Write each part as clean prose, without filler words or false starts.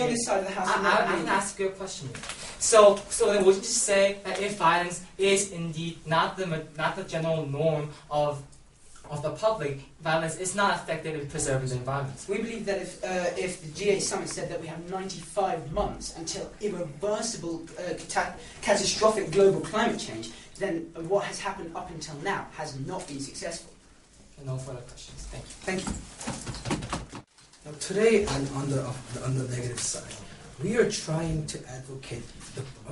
On this side of the house, I can ask you a question. So then would you just say that if violence is indeed not the general norm of the public, violence is not effective in preserving the environment? We believe that if the G8 summit said that we have 95 months until irreversible catastrophic global climate change, then what has happened up until now has not been successful. No further questions. Thank you. Thank you. Now today, on the negative side, we are trying to advocate,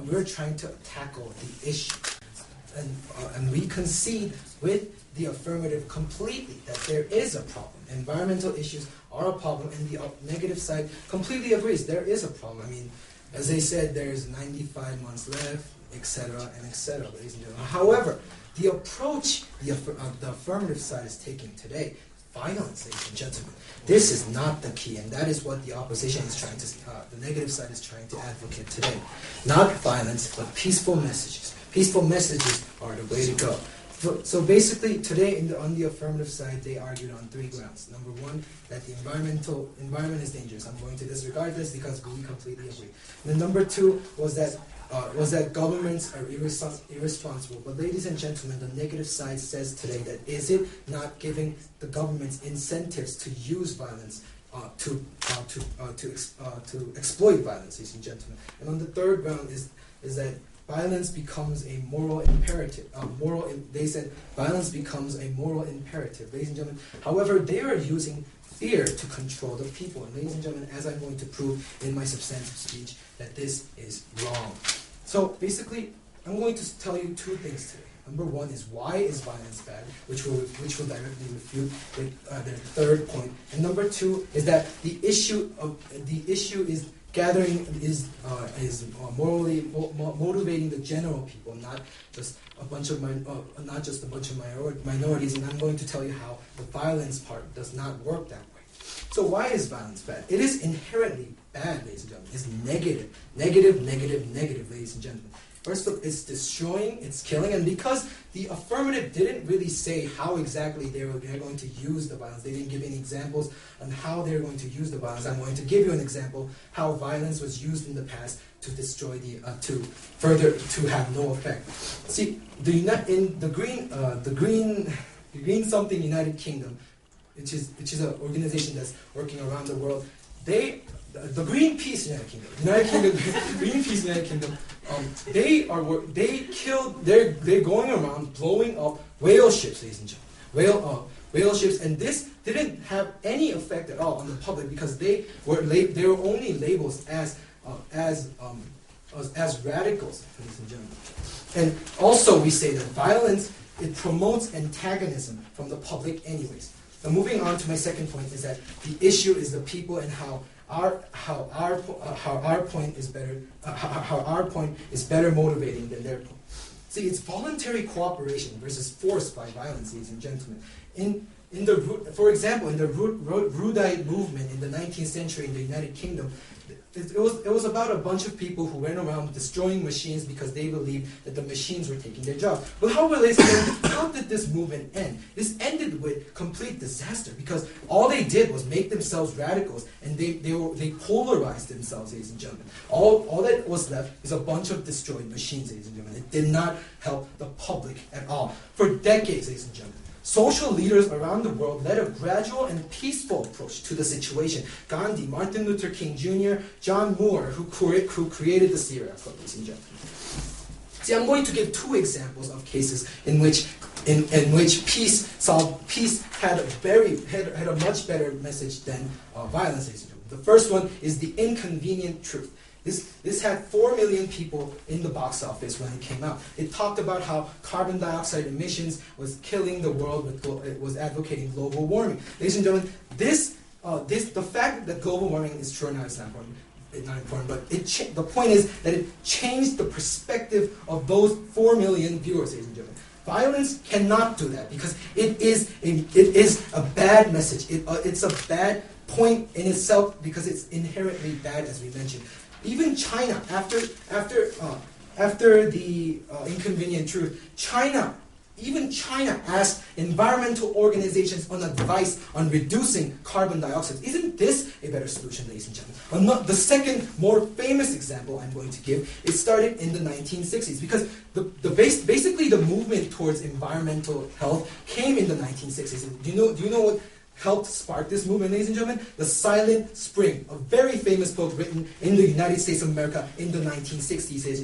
we're trying to tackle the issue, and we concede with the affirmative completely that there is a problem. Environmental issues are a problem, and the negative side completely agrees there is a problem. I mean, as they said, there's 95 months left, etc., and etc., ladies and gentlemen. However, the approach the affirmative side is taking today, violence, ladies and gentlemen, this is not the key, and that is what the opposition is trying to, the negative side is trying to advocate today. Not violence, but peaceful messages. Peaceful messages are the way to go. So basically, today on the affirmative side, they argued on 3 grounds. Number 1, that the environment is dangerous. I'm going to disregard this because we completely agree. And then number 2 was that governments are irresponsible. But ladies and gentlemen, the negative side says today that is it not giving the governments incentives to use violence to exploit violence, ladies and gentlemen. And on the 3rd ground is that violence becomes a moral imperative. They said violence becomes a moral imperative, ladies and gentlemen. However, they are using fear to control the people. And ladies and gentlemen, as I'm going to prove in my substantive speech, that this is wrong. So basically, I'm going to tell you 2 things today. Number 1 is why is violence bad, which will directly refute their 3rd point. And number 2 is that the issue is morally motivating the general people, not just a bunch of minorities. And I'm going to tell you how the violence part does not work that way. So why is violence bad? It is inherently bad, ladies and gentlemen. It's negative, negative, negative, negative, ladies and gentlemen. First of all, it's destroying, it's killing, and because the affirmative didn't really say how exactly they're going to use the violence, they didn't give any examples on how they're going to use the violence. I'm going to give you an example how violence was used in the past to destroy to have no effect. See, the Green something United Kingdom, which is an organization that's working around the world. The Greenpeace United Kingdom, Greenpeace United Kingdom, they're going around blowing up whale ships, ladies and gentlemen, whale ships, and this didn't have any effect at all on the public because they were only labeled as radicals, ladies and gentlemen. And also we say that violence, it promotes antagonism from the public anyways. Now moving on to my 2nd point is that the issue is the people and how our point is better motivating than their point. See, it's voluntary cooperation versus force by violence, ladies and gentlemen. For example, in the Rudite movement in the 19th century in the United Kingdom, it was about a bunch of people who went around destroying machines because they believed that the machines were taking their job. But how did this movement end? This ended with complete disaster because all they did was make themselves radicals and they polarized themselves, ladies and gentlemen. All that was left is a bunch of destroyed machines, ladies and gentlemen. It did not help the public at all. For decades, ladies and gentlemen, social leaders around the world led a gradual and peaceful approach to the situation. Gandhi, Martin Luther King Jr., John Moore, who created the Sierra Club, ladies and gentlemen. See, I'm going to give 2 examples of cases in which peace had a much better message than violence, ladies and gentlemen. The first one is The Inconvenient Truth. This had 4 million people in the box office when it came out. It talked about how carbon dioxide emissions was killing the world, it was advocating global warming. Ladies and gentlemen, the fact that global warming is true or not is not important. It's not important, but the point is that it changed the perspective of those 4 million viewers, ladies and gentlemen. Violence cannot do that because it is a bad message. It's a bad point in itself because it's inherently bad, as we mentioned. Even China, after the Inconvenient Truth, China Even China asked environmental organizations on advice on reducing carbon dioxide. Isn't this a better solution, ladies and gentlemen? The second, more famous example I'm going to give, it started in the 1960s because basically the movement towards environmental health came in the 1960s. Do you know what helped spark this movement, ladies and gentlemen? The Silent Spring, a very famous book written in the United States of America in the 1960s, ladies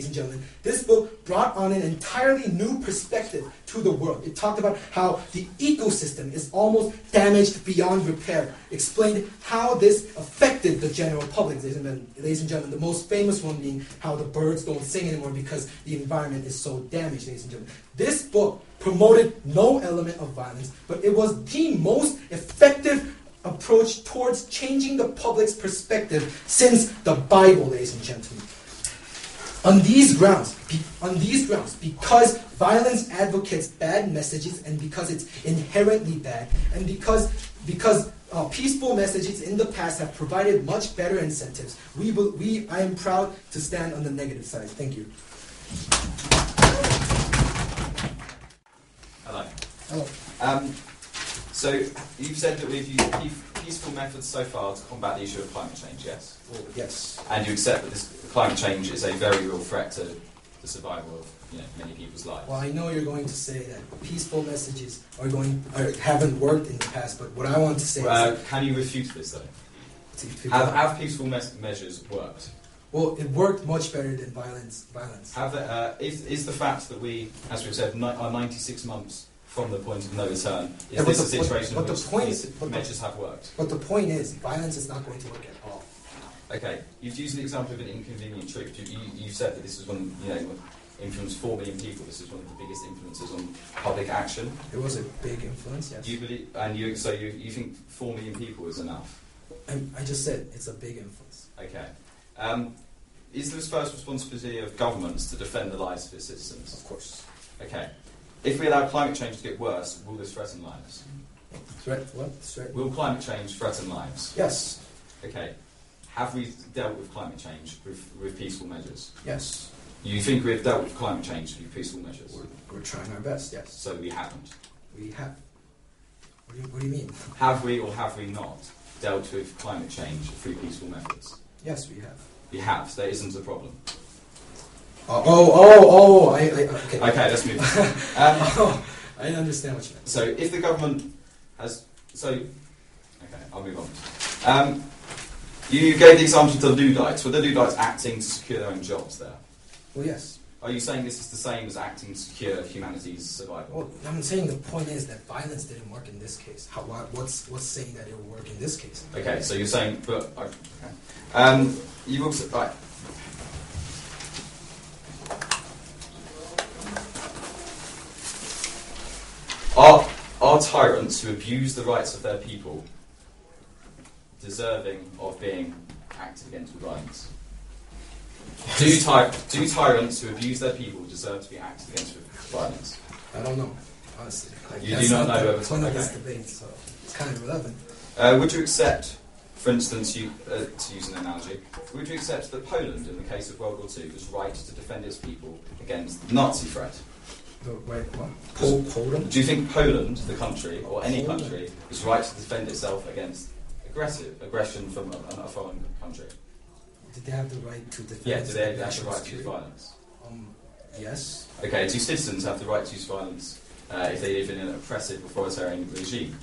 and gentlemen. This book brought on an entirely new perspective to the world. It talked about how the ecosystem is almost damaged beyond repair, explained how this affected the general public, ladies and gentlemen. The most famous one being how the birds don't sing anymore because the environment is so damaged, ladies and gentlemen. This book promoted no element of violence, but it was the most effective approach towards changing the public's perspective since the Bible, ladies and gentlemen. On these grounds, because violence advocates bad messages and because it's inherently bad, and because peaceful messages in the past have provided much better incentives, I am proud to stand on the negative side. Thank you. Hello. Hello. So you've said that we've used peaceful methods so far to combat the issue of climate change, yes? Well, yes. And you accept that climate change is a very real threat to the survival of many people's lives. Well, I know you're going to say that peaceful messages haven't worked in the past, but what I want to say is... Can you refute this, though? Have peaceful measures worked? Well, it worked much better than violence. Is the fact that we, as we've said, are 96 months from the point of no return, is this a situation in which measures have worked? But the point is, violence is not going to work at all. Okay, you've used the example of an inconvenient truth. You said that this was one, influenced 4 million people. This is one of the biggest influences on public action. It was a big influence, yes. You believe, so you think 4 million people is enough? I just said it's a big influence. Okay. Is this first responsibility of governments to defend the lives of its citizens? Of course. Okay. If we allow climate change to get worse, will this threaten lives? Threat? Will climate change threaten lives? Yes. Okay. Have we dealt with climate change with peaceful measures? Yes. You think we've dealt with climate change with peaceful measures? We're trying our best, yes. So we haven't? We have. What do you mean? Have we or have we not dealt with climate change through peaceful methods? Yes, we have. We have. So there isn't a problem. Okay. Okay, let's move on. I understand what you meant. So if the government has... okay, I'll move on. You gave the example of the Luddites. Were the Luddites acting to secure their own jobs there? Well, yes. Are you saying this is the same as acting to secure humanity's survival? Well, I'm saying the point is that violence didn't work in this case. What's saying that it will work in this case? Okay, so you're saying... Okay. You've also... Right. Are tyrants who abuse the rights of their people deserving of being acted against with violence? Do tyrants who abuse their people deserve to be acted against with violence? I don't know, honestly. You do not know the point of this debate, so it's kind of irrelevant. Would you accept, for instance, to use an analogy, would you accept that Poland, in the case of World War II, was right to defend its people against the Nazi threat? Wait, what? Poland? Do you think Poland, the country, or any country, is right to defend itself against aggression from a foreign country? Did they have the right to defend? Yeah, do they have the right to use violence? Yes. Okay, do citizens have the right to use violence if they live in an oppressive authoritarian regime?